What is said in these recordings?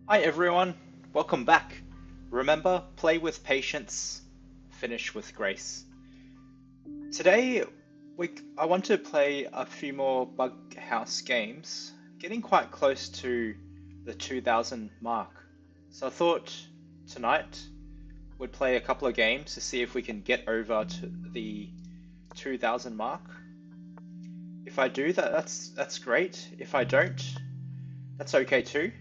Hi everyone, welcome back. Remember, play with patience, finish with grace. Today, I want to play a few more Bughouse games, getting quite close to the 2000 mark. So I thought tonight we'd play a couple of games to see if we can get over to the 2000 mark. If I do that, that's great. If I don't, that's okay too.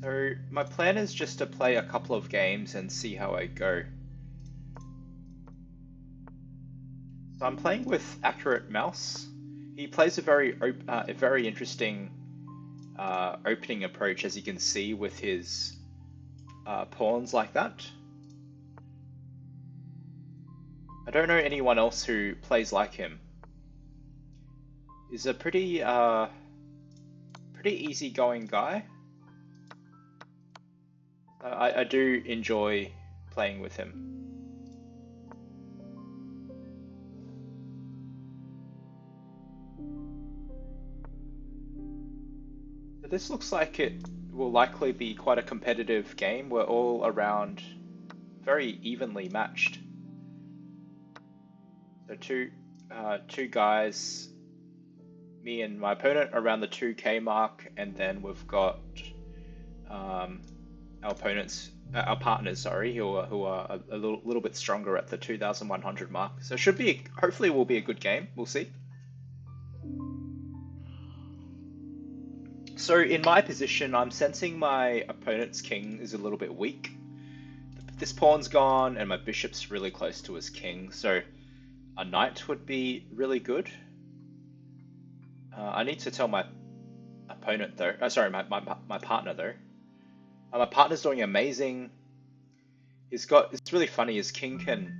So my plan is just to play a couple of games and see how I go. So I'm playing with Accurate Mouse. He plays a very interesting opening approach, as you can see with his pawns like that. I don't know anyone else who plays like him. He's a pretty easygoing guy. I do enjoy playing with him. So this looks like it will likely be quite a competitive game. We're all around very evenly matched. So two guys, me and my opponent around the 2K mark, and then we've got our partners, sorry, who are a little bit stronger at the 2100 mark. So hopefully will be a good game. We'll see. So in my position, I'm sensing my opponent's king is a little bit weak. This pawn's gone, and my bishop's really close to his king, so a knight would be really good. I need to tell my opponent though. My partner though. My partner's doing amazing. It's really funny. His king can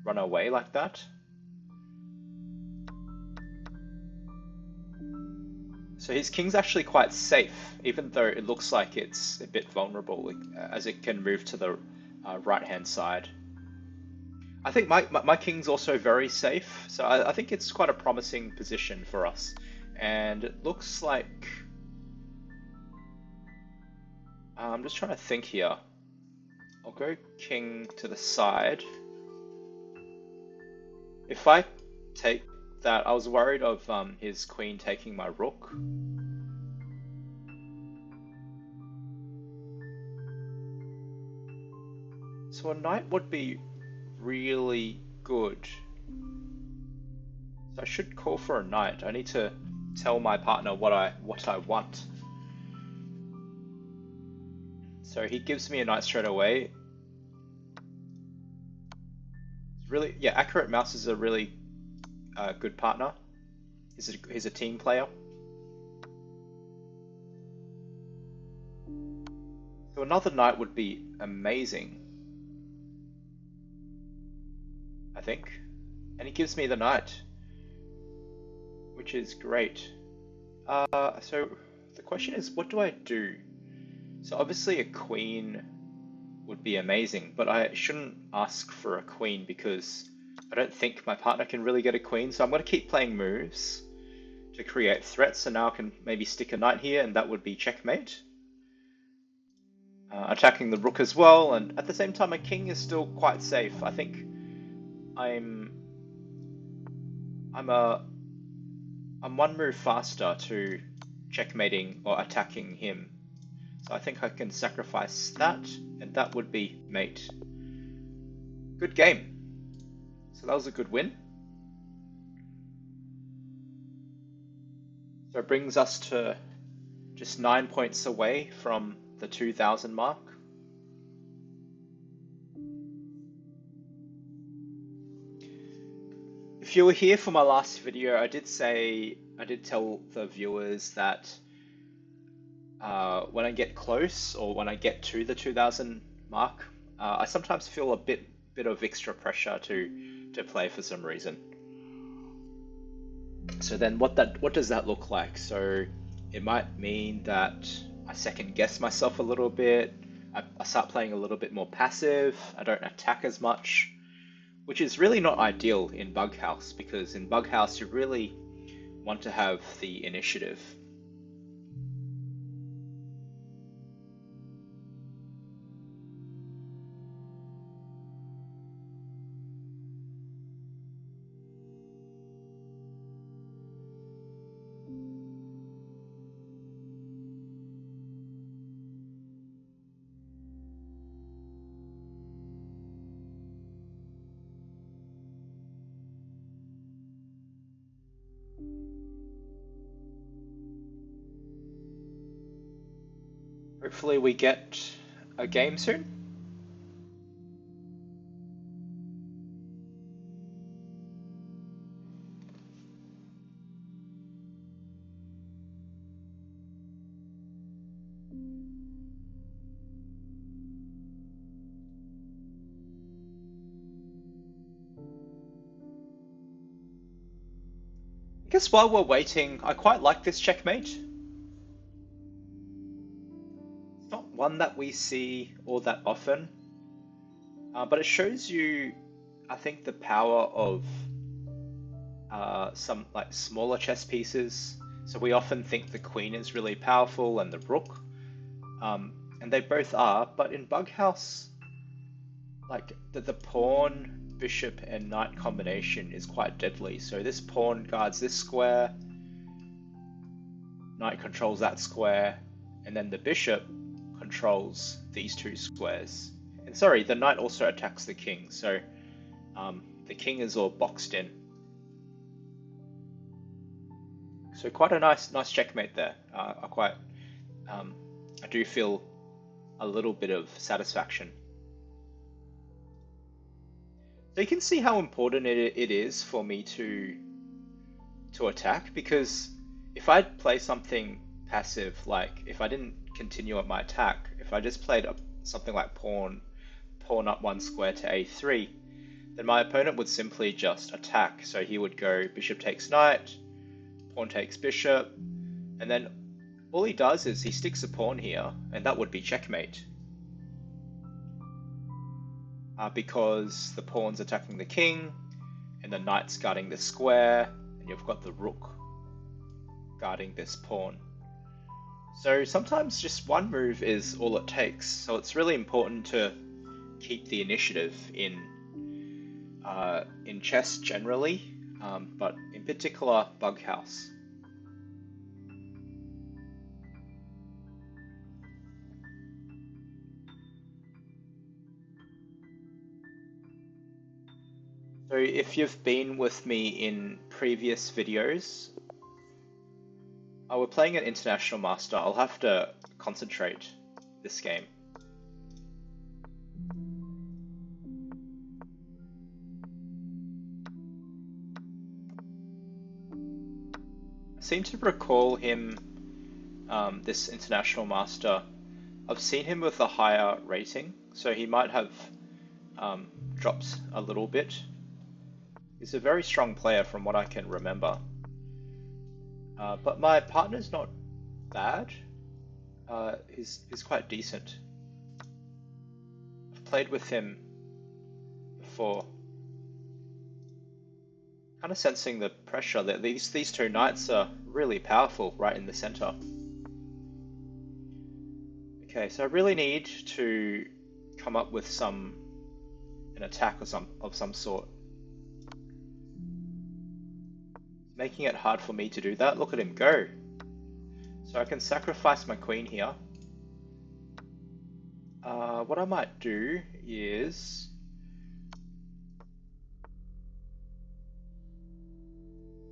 run away like that. So his king's actually quite safe, even though it looks like it's a bit vulnerable, as it can move to the right-hand side. I think my king's also very safe, so I think it's quite a promising position for us. And it looks like... I'm just trying to think here. I'll go king to the side. If I take that, I was worried of his queen taking my rook. So a knight would be really good. So I should call for a knight. I need to tell my partner what I want. So he gives me a knight straight away. It's really, yeah, Accurate Mouse is a really good partner. He's a team player. So another knight would be amazing, I think. And he gives me the knight, which is great. So the question is, what do I do? So obviously a queen would be amazing, but I shouldn't ask for a queen because I don't think my partner can really get a queen. So I'm going to keep playing moves to create threats. So now I can maybe stick a knight here, and that would be checkmate. Attacking the rook as well, and at the same time, my king is still quite safe. I think I'm one move faster to checkmating or attacking him. So I think I can sacrifice that, and that would be mate. Good game. So that was a good win. So it brings us to just 9 points away from the 2000 mark. If you were here for my last video, I did tell the viewers that when I get close, or when I get to the 2000 mark, I sometimes feel a bit of extra pressure to play for some reason. So then what does that look like? So it might mean that I second guess myself a little bit. I start playing a little bit more passive. I don't attack as much, which is really not ideal in Bughouse, because in Bughouse you really want to have the initiative. Hopefully we get a game soon. I guess while we're waiting, I quite like this checkmate. It's not one that we see all that often, but it shows you, I think, the power of some like smaller chess pieces. So we often think the queen is really powerful and the rook, and they both are. But in Bughouse, like the pawn, bishop, and knight combination is quite deadly. So this pawn guards this square, knight controls that square, and then the bishop controls these two squares. And sorry, the knight also attacks the king, so the king is all boxed in. So quite a nice checkmate there. I do feel a little bit of satisfaction. So you can see how important it is for me to attack, because if I play something passive, like if I didn't continue at my attack, if I just played something like pawn up one square to a3, then my opponent would simply just attack. So he would go bishop takes knight, pawn takes bishop, and then all he does is he sticks a pawn here, and that would be checkmate. Because the pawn's attacking the king, and the knight's guarding the square, and you've got the rook guarding this pawn. So sometimes just one move is all it takes. So it's really important to keep the initiative in chess generally, but in particular Bughouse. So if you've been with me in previous videos, we're playing an International Master. I'll have to concentrate this game. I seem to recall him, this International Master. I've seen him with a higher rating, so he might have dropped a little bit. He's a very strong player from what I can remember. But my partner's not bad. He's quite decent. I've played with him before. Kind of sensing the pressure that these two knights are really powerful right in the center. Okay, so I really need to come up with an attack of some sort. Making it hard for me to do that. Look at him go. So I can sacrifice my queen here. What I might do is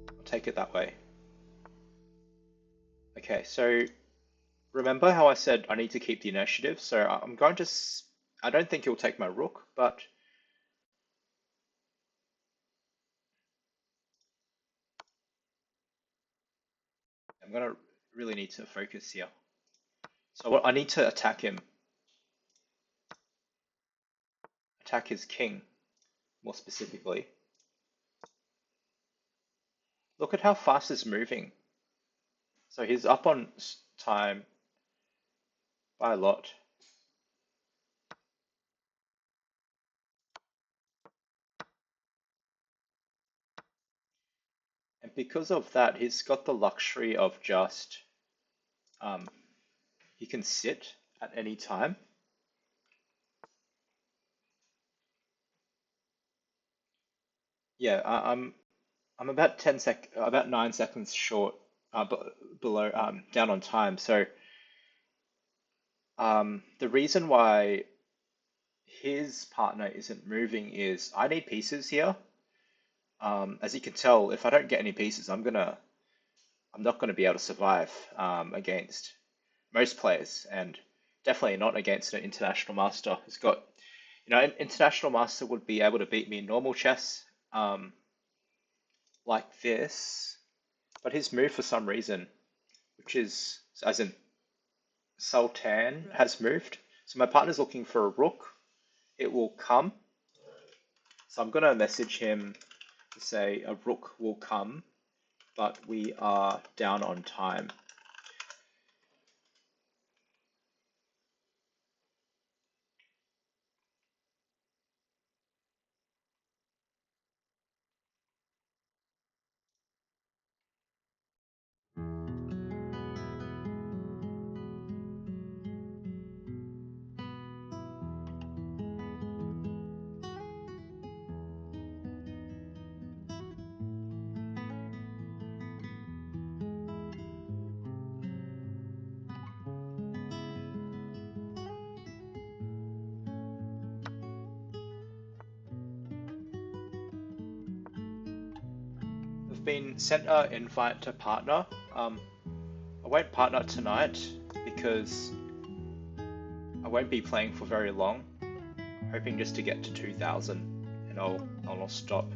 I'll take it that way. Okay, so remember how I said I need to keep the initiative? So I'm going to... I don't think he'll take my rook, but... I'm going to really need to focus here. So I need to attack him. Attack his king, more specifically. Look at how fast he's moving. So he's up on time by a lot. And because of that, he's got the luxury of just, he can sit at any time. Yeah, I'm about about 9 seconds short, below, down on time. So the reason why his partner isn't moving is I need pieces here. As you can tell, if I don't get any pieces, I'm not gonna be able to survive against most players. And definitely not against an international master. He's got, an international master would be able to beat me in normal chess, like this, but his move for some reason, which is, as in Sultan, has moved. So my partner's looking for a rook. It will come. So I'm going to message him to say a rook will come, but we are down on time. I've been sent an invite to partner. I won't partner tonight because I won't be playing for very long. Hoping just to get to 2000 and I'll stop.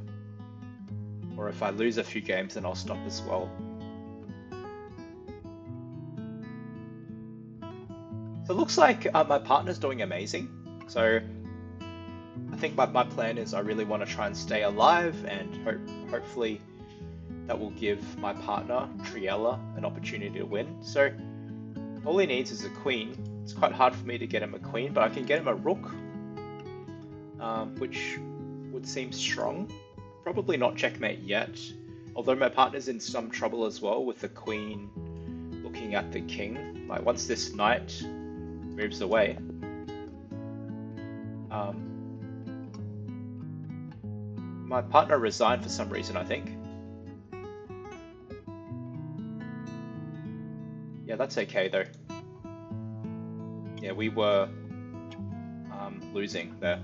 Or if I lose a few games, then I'll stop as well. So it looks like my partner's doing amazing. So I think my plan is I really want to try and stay alive, and hopefully that will give my partner, Triella, an opportunity to win. So all he needs is a queen. It's quite hard for me to get him a queen, but I can get him a rook, which would seem strong. Probably not checkmate yet, although my partner's in some trouble as well with the queen looking at the king. Like once this knight moves away, my partner resigned for some reason, I think. Yeah, that's okay though. Yeah, we were losing there.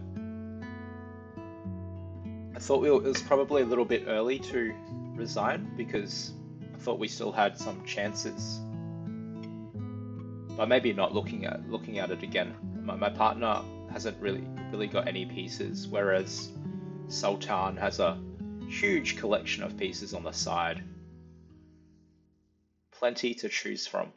I thought it was probably a little bit early to resign because I thought we still had some chances. But maybe not looking at it again. My partner hasn't really got any pieces, whereas Sultan has a huge collection of pieces on the side. Plenty to choose from.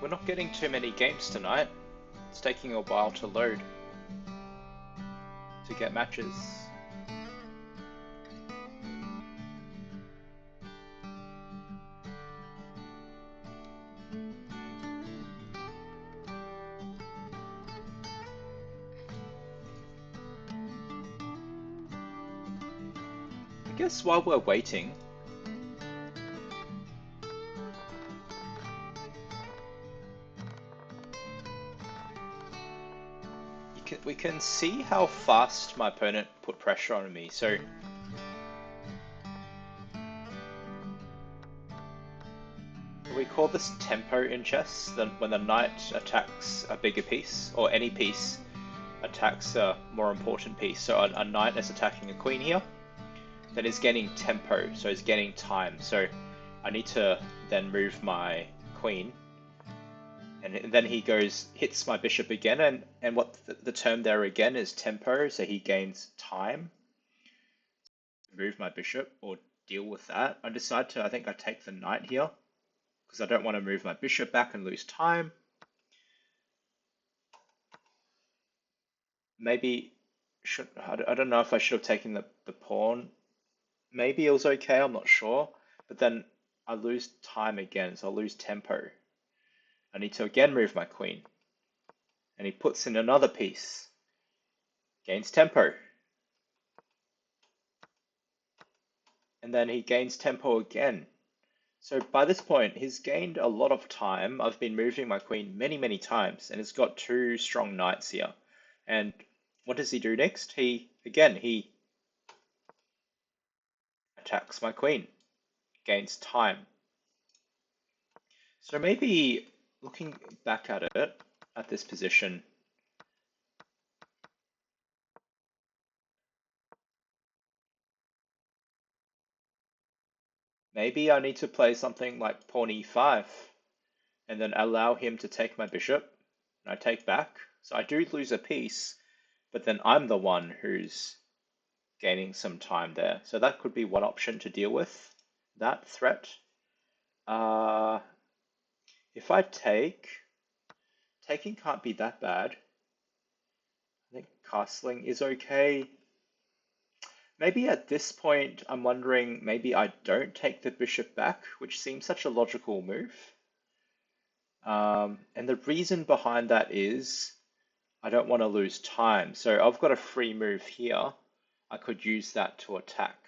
We're not getting too many games tonight. It's taking a while to load, to get matches. I guess while we're waiting, we can see how fast my opponent put pressure on me. So we call this tempo in chess, when the knight attacks a bigger piece, or any piece attacks a more important piece. So a knight is attacking a queen here, then he's getting tempo, so he's getting time. So I need to then move my queen, and then he hits my bishop again, and what the term there again is tempo, so he gains time. Move my bishop or deal with that. I think I take the knight here, because I don't want to move my bishop back and lose time. Maybe I don't know if I should have taken the pawn. Maybe it was okay, I'm not sure. But then I lose time again, so I lose tempo. I need to again move my queen. And he puts in another piece. Gains tempo. And then he gains tempo again. So by this point, he's gained a lot of time. I've been moving my queen many, many times, and he's got two strong knights here. And what does he do next? He attacks my queen, gains time. So maybe looking back at it, at this position, maybe I need to play something like pawn e5 and then allow him to take my bishop. And I take back. So I do lose a piece, but then I'm the one who's gaining some time there. So that could be one option to deal with that threat. Uh, if I taking can't be that bad. I think castling is okay. Maybe at this point, I'm wondering maybe I don't take the bishop back, which seems such a logical move. And the reason behind that is I don't want to lose time. So I've got a free move here. I could use that to attack.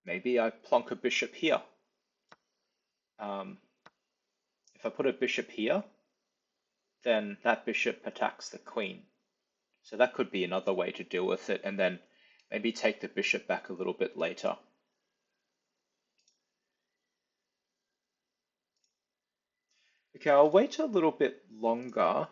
Maybe I plonk a bishop here. If I put a bishop here, then that bishop attacks the queen. So that could be another way to deal with it, and then maybe take the bishop back a little bit later. Okay, I'll wait a little bit longer.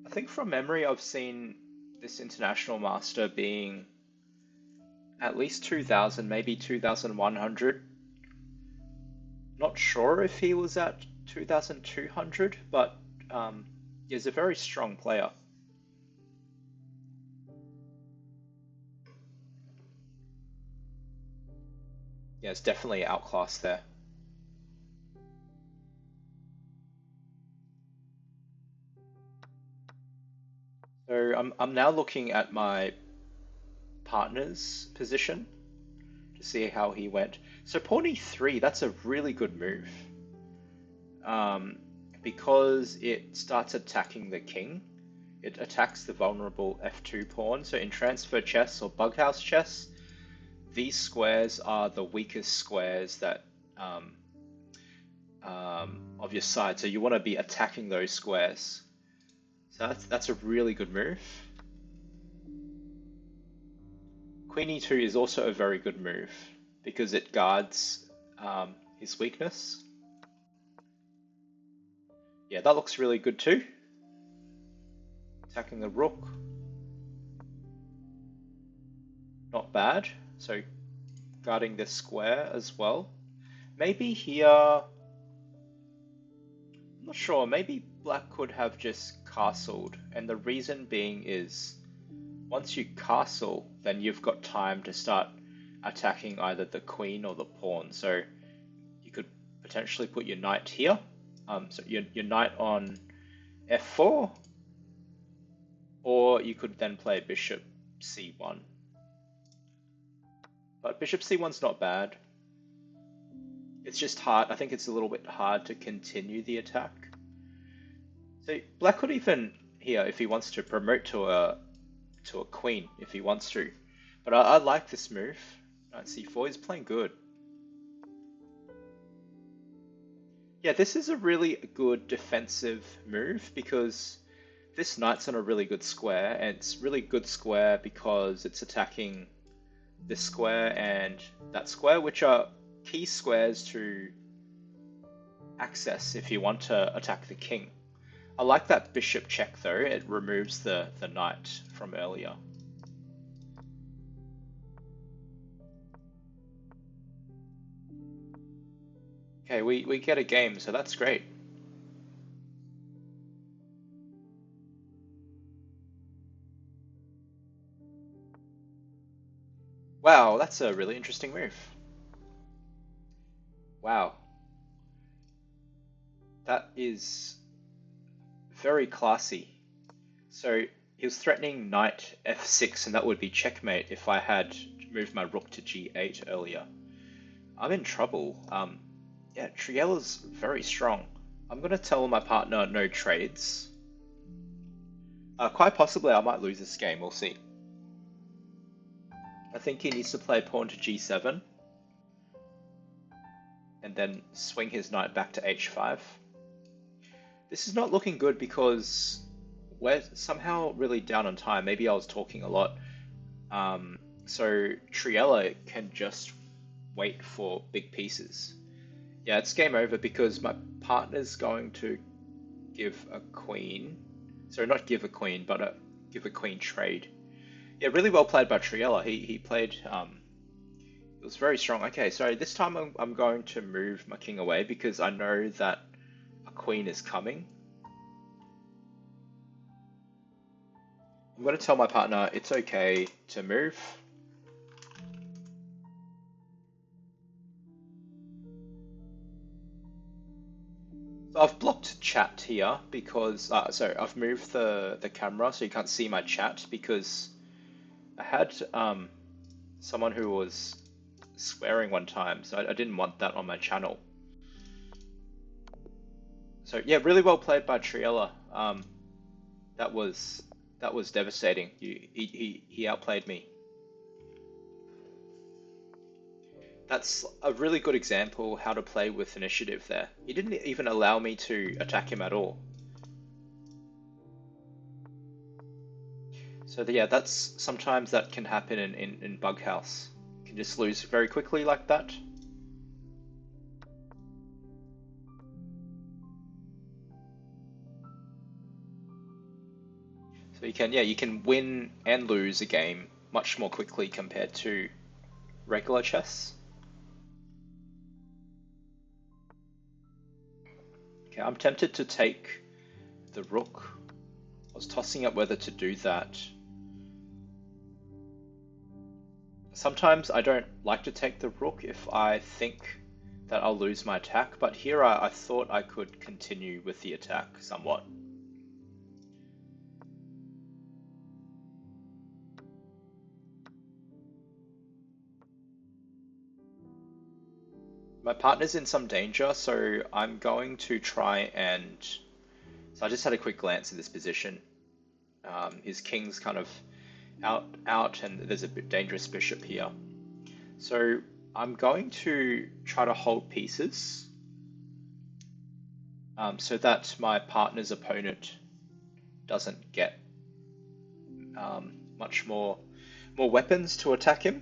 I think from memory, I've seen this international master being at least 2000, maybe 2100. Not sure if he was at 2200, but he's a very strong player. Yeah, it's definitely outclassed there. So I'm now looking at my partner's position to see how he went. So pawn e3, that's a really good move. Um, because it starts attacking the king. It attacks the vulnerable f2 pawn. So in transfer chess or Bughouse chess, these squares are the weakest squares that of your side. So you want to be attacking those squares. So that's a really good move. Queen e2 is also a very good move because it guards his weakness. Yeah, that looks really good too. Attacking the rook. Not bad. So guarding this square as well. Maybe here, I'm not sure, maybe black could have just castled. And the reason being is once you castle, then you've got time to start attacking either the queen or the pawn. So you could potentially put your knight here. So your knight on f4, or you could then play bishop c1. But bishop c1's not bad. It's just hard. I think it's a little bit hard to continue the attack. So black could even here, if he wants to, promote to a queen, if he wants to. But I like this move. Knight c4, he's playing good. Yeah, this is a really good defensive move because this knight's on a really good square, and it's really good square because it's attacking this square and that square, which are key squares to access if you want to attack the king. I like that bishop check though, it removes the knight from earlier. Okay, we get a game, so that's great. Wow, that's a really interesting move. Wow. That is very classy. So He was threatening knight f6, and that would be checkmate if I had moved my rook to g8 earlier. I'm in trouble. Yeah, Triella's very strong. I'm gonna tell my partner no trades. Quite possibly I might lose this game, we'll see. I think he needs to play pawn to g7 and then swing his knight back to h5. This is not looking good because we're somehow really down on time. Maybe I was talking a lot. So Triella can just wait for big pieces. Yeah, it's game over because my partner's going to give a queen. So not give a queen, but give a queen trade. Yeah, really well played by Triella. He played. It was very strong. Okay, so this time I'm going to move my king away because I know that a queen is coming. I'm going to tell my partner it's okay to move. So I've blocked chat here because, so I've moved the camera so you can't see my chat because I had someone who was swearing one time, so I didn't want that on my channel. So yeah, really well played by Triella. That was devastating. He outplayed me. That's a really good example how to play with initiative there. He didn't even allow me to attack him at all. So yeah, that's sometimes that can happen in Bughouse. You can just lose very quickly like that. So you can win and lose a game much more quickly compared to regular chess. Okay, I'm tempted to take the rook. I was tossing up whether to do that. Sometimes I don't like to take the rook if I think that I'll lose my attack, but here I thought I could continue with the attack somewhat. My partner's in some danger, so I'm going to try and... So I just had a quick glance at this position. His king's kind of out, and there's a bit dangerous bishop here. So I'm going to try to hold pieces so that my partner's opponent doesn't get much more weapons to attack him.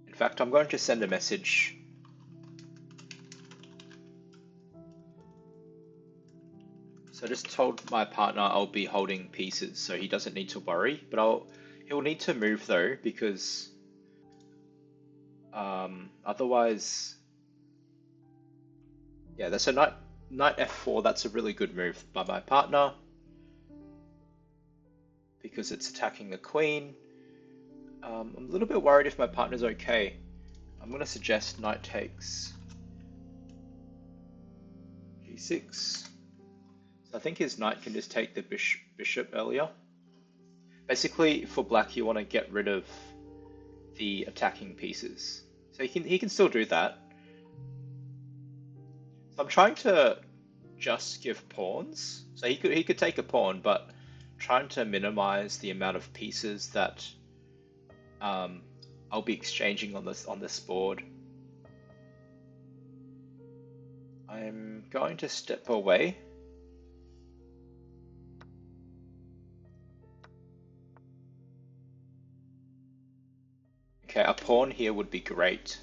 In fact, I'm going to send a message. So I just told my partner I'll be holding pieces, so he doesn't need to worry. But he'll need to move though, because otherwise, yeah. That's a knight f4. That's a really good move by my partner because it's attacking the queen. I'm a little bit worried if my partner's okay. I'm going to suggest knight takes g6. So I think his knight can just take the bishop earlier. Basically, for black, you want to get rid of the attacking pieces. So he can still do that. So I'm trying to just give pawns. So he could take a pawn, but trying to minimize the amount of pieces that I'll be exchanging on this board. I'm going to step away. Okay, a pawn here would be great.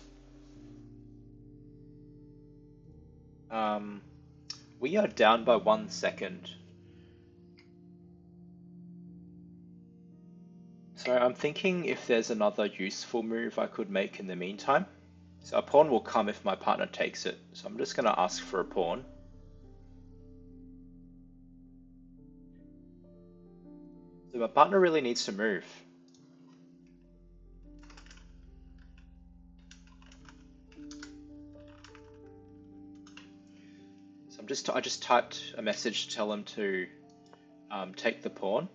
We are down by 1 second. So I'm thinking if there's another useful move I could make in the meantime. So a pawn will come if my partner takes it. So I'm just going to ask for a pawn. So my partner really needs to move. So I just typed a message to tell him to take the pawn.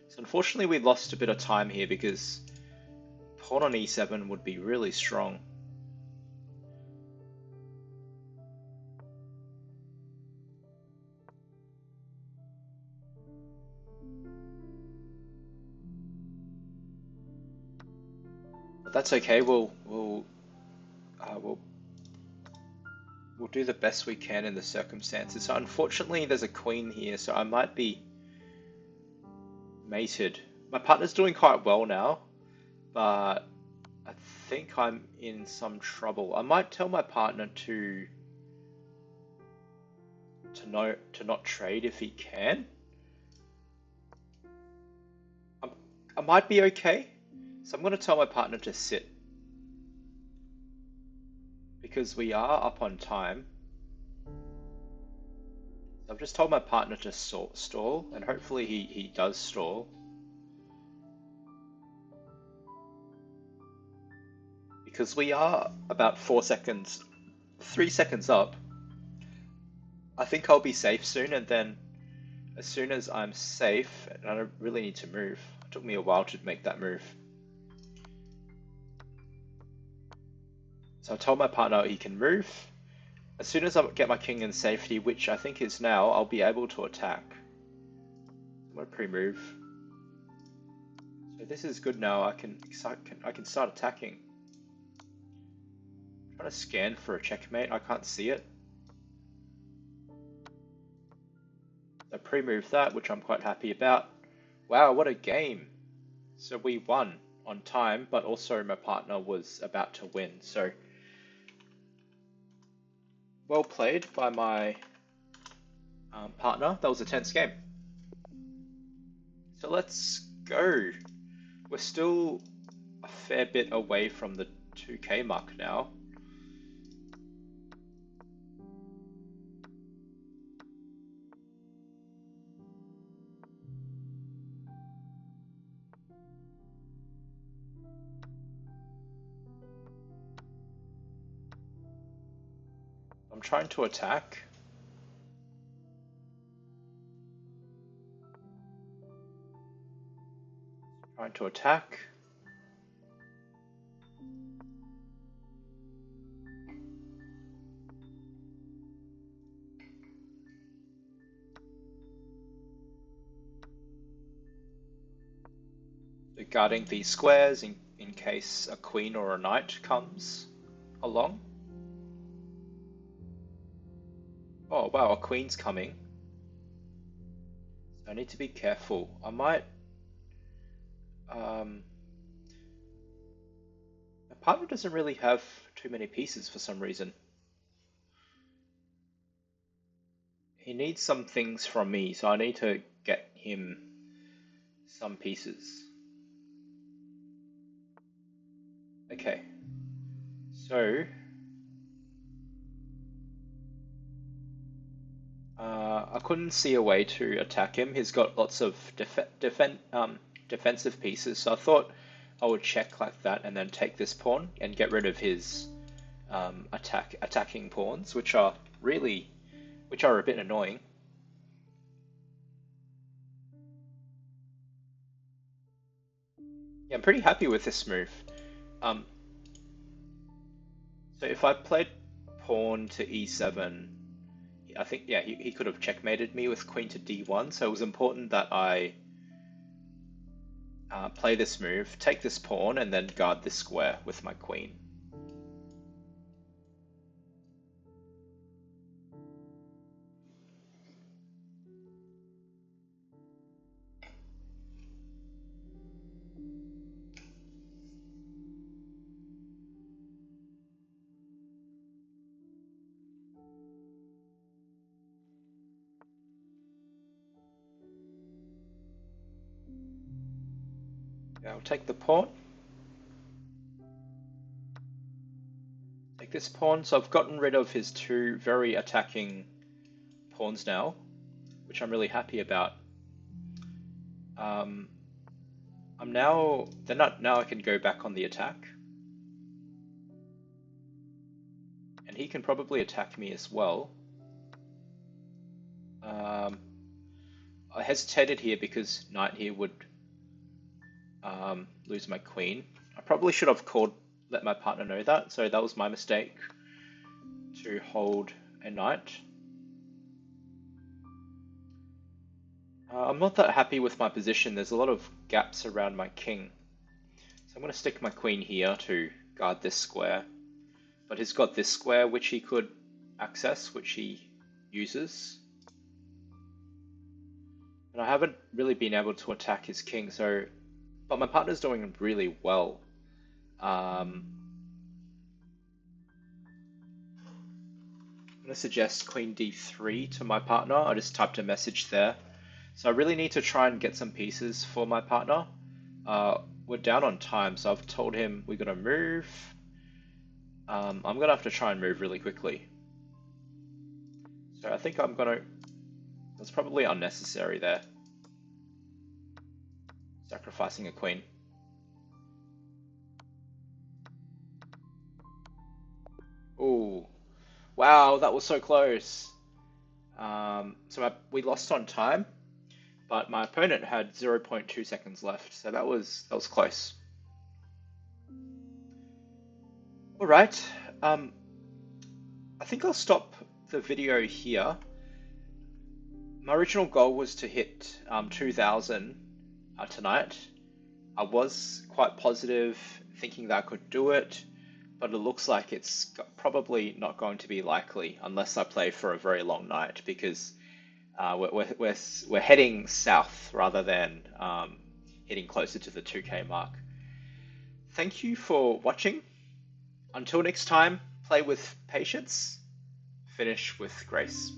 So unfortunately we lost a bit of time here because pawn on e7 would be really strong. But that's okay. We'll do the best we can in the circumstances. So unfortunately there's a queen here, so I might be mated. My partner's doing quite well now, but I think I'm in some trouble. I might tell my partner to not trade if he can. I might be okay. So I'm going to tell my partner to sit because we are up on time. I've just told my partner to stall, and hopefully he does stall. Because we are about 3 seconds up. I think I'll be safe soon, and then as soon as I'm safe, and I don't really need to move. It took me a while to make that move. So I told my partner he can move. As soon as I get my king in safety, which I think is now, I'll be able to attack. I'm gonna pre-move. So this is good now. I can start attacking. I'm trying to scan for a checkmate. I can't see it. I pre-moved that, which I'm quite happy about. Wow, what a game! So we won on time, but also my partner was about to win. So well played by my partner. That was a tense game. So let's go. We're still a fair bit away from the 2K mark now. I'm trying to attack. Trying to attack. Guarding these squares in case a queen or a knight comes along. Oh wow, a queen's coming. So I need to be careful. I might... my partner doesn't really have too many pieces for some reason. He needs some things from me, so I need to get him some pieces. Okay, so I couldn't see a way to attack him. He's got lots of defensive pieces, so I thought I would check like that and then take this pawn and get rid of his attacking pawns, which are a bit annoying. Yeah, I'm pretty happy with this move. So if I played pawn to e7, I think, yeah, he could have checkmated me with queen to d1, so it was important that I play this move, take this pawn, and then guard this square with my queen. I'll take the pawn. Take this pawn. So I've gotten rid of his two very attacking pawns now, which I'm really happy about. Now I can go back on the attack. And he can probably attack me as well. Um, I hesitated here because knight here would lose my queen. I probably should have let my partner know that, so that was my mistake to hold a knight. I'm not that happy with my position. There's a lot of gaps around my king. So I'm going to stick my queen here to guard this square. But he's got this square which he could access, which he uses. And I haven't really been able to attack his king, but my partner's doing really well. I'm going to suggest queen d3 to my partner. I just typed a message there. So I really need to try and get some pieces for my partner. We're down on time, so I've told him we're going to move. I'm going to have to try and move really quickly. So I think I'm going to... That's probably unnecessary there. Sacrificing a queen. Ooh. Wow, that was so close. We lost on time, but my opponent had 0.2 seconds left, so that was close. All right. I think I'll stop the video here. My original goal was to hit 2,000 tonight. I was quite positive, thinking that I could do it, but it looks like it's probably not going to be likely unless I play for a very long night, because we're heading south rather than heading closer to the 2K mark. Thank you for watching. Until next time, play with patience, finish with grace.